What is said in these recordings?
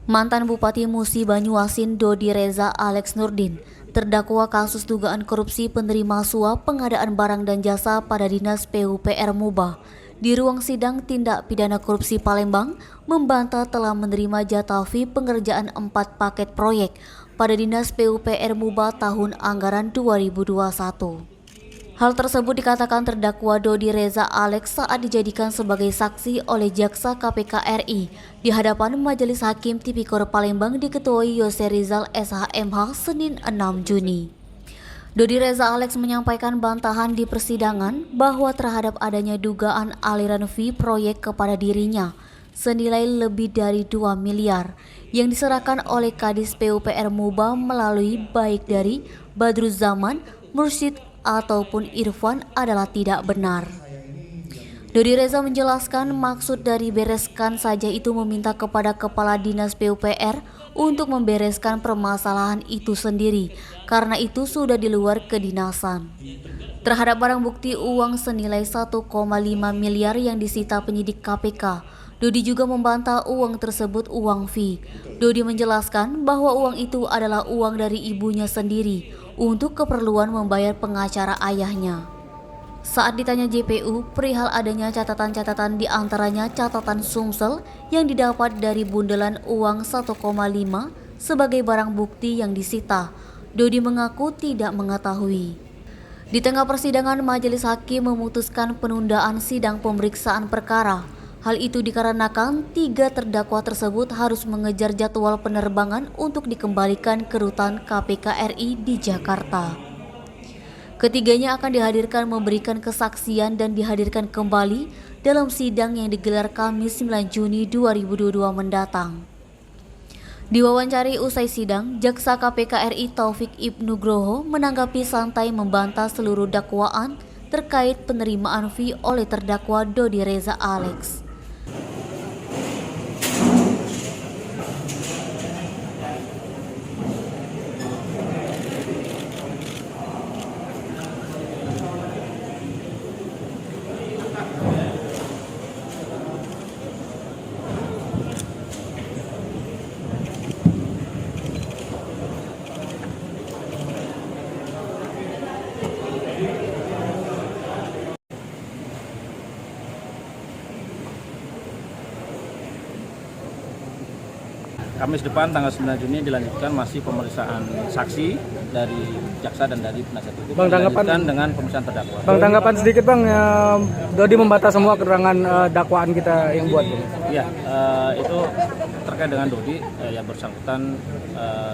Mantan Bupati Musi Banyuasin Dodi Reza Alex Nurdin terdakwa kasus dugaan korupsi penerima suap pengadaan barang dan jasa pada Dinas PUPR Mubah di ruang sidang tindak pidana korupsi Palembang membantah telah menerima jatah fee pengerjaan 4 paket proyek pada Dinas PUPR Mubah tahun anggaran 2021. Hal tersebut dikatakan terdakwa Dodi Reza Alex saat dijadikan sebagai saksi oleh Jaksa KPK RI di hadapan Majelis Hakim Tipikor Palembang diketuai Yose Rizal SHMH Senin 6 Juni. Dodi Reza Alex menyampaikan bantahan di persidangan bahwa terhadap adanya dugaan aliran fee proyek kepada dirinya senilai lebih dari 2 miliar yang diserahkan oleh Kadis PUPR Mubah melalui baik dari Badruz Zaman, Mursyid ataupun Irfan adalah tidak benar. Dodi Reza menjelaskan maksud dari bereskan saja itu meminta kepada Kepala Dinas PUPR untuk membereskan permasalahan itu sendiri karena itu sudah di luar kedinasan. Terhadap barang bukti uang senilai 1,5 miliar yang disita penyidik KPK, Dodi juga membantah uang tersebut uang fee. Dodi menjelaskan bahwa uang itu adalah uang dari ibunya sendiri untuk keperluan membayar pengacara ayahnya. Saat ditanya JPU perihal adanya catatan-catatan di antaranya catatan Sumsel yang didapat dari bundelan uang 1,5 sebagai barang bukti yang disita, Dodi mengaku tidak mengetahui. Di tengah persidangan, Majelis Hakim memutuskan penundaan sidang pemeriksaan perkara. Hal itu dikarenakan 3 terdakwa tersebut harus mengejar jadwal penerbangan untuk dikembalikan ke rutan KPK RI di Jakarta. Ketiganya akan dihadirkan memberikan kesaksian dan dihadirkan kembali dalam sidang yang digelar Kamis 9 Juni 2022 mendatang. Diwawancari usai sidang, Jaksa KPK RI Taufik Ibnu Groho menanggapi santai membantah seluruh dakwaan terkait penerimaan fee oleh terdakwa Dodi Reza Alex. Kamis depan tanggal 9 Juni dilanjutkan masih pemeriksaan saksi dari jaksa dan dari penasihat hukum. Dilanjutkan dengan pemeriksaan terdakwa. Bang, tanggapan sedikit Bang, Dodi membantah semua keterangan dakwaan kita yang buat. Iya, itu terkait dengan Dodi yang bersangkutan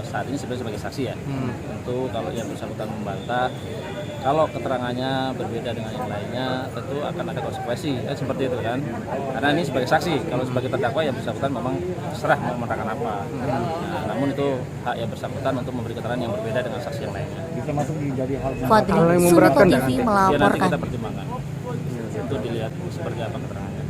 saat ini sebenarnya sebagai saksi ya. Tentu kalau yang bersangkutan membantah, kalau keterangannya berbeda dengan yang lainnya, tentu akan ada konsekuensi, seperti itu kan. Karena ini sebagai saksi, kalau sebagai terdakwa yang bersangkutan memang serah mau menerangkan apa. Nah, namun itu hak yang bersangkutan untuk memberi keterangan yang berbeda dengan saksi yang lainnya. Bisa masuk menjadi hal Fadli, Sunoto TV Ya nanti melaporkan. kita pertimbangkan. Itu dilihat seperti apa keterangannya.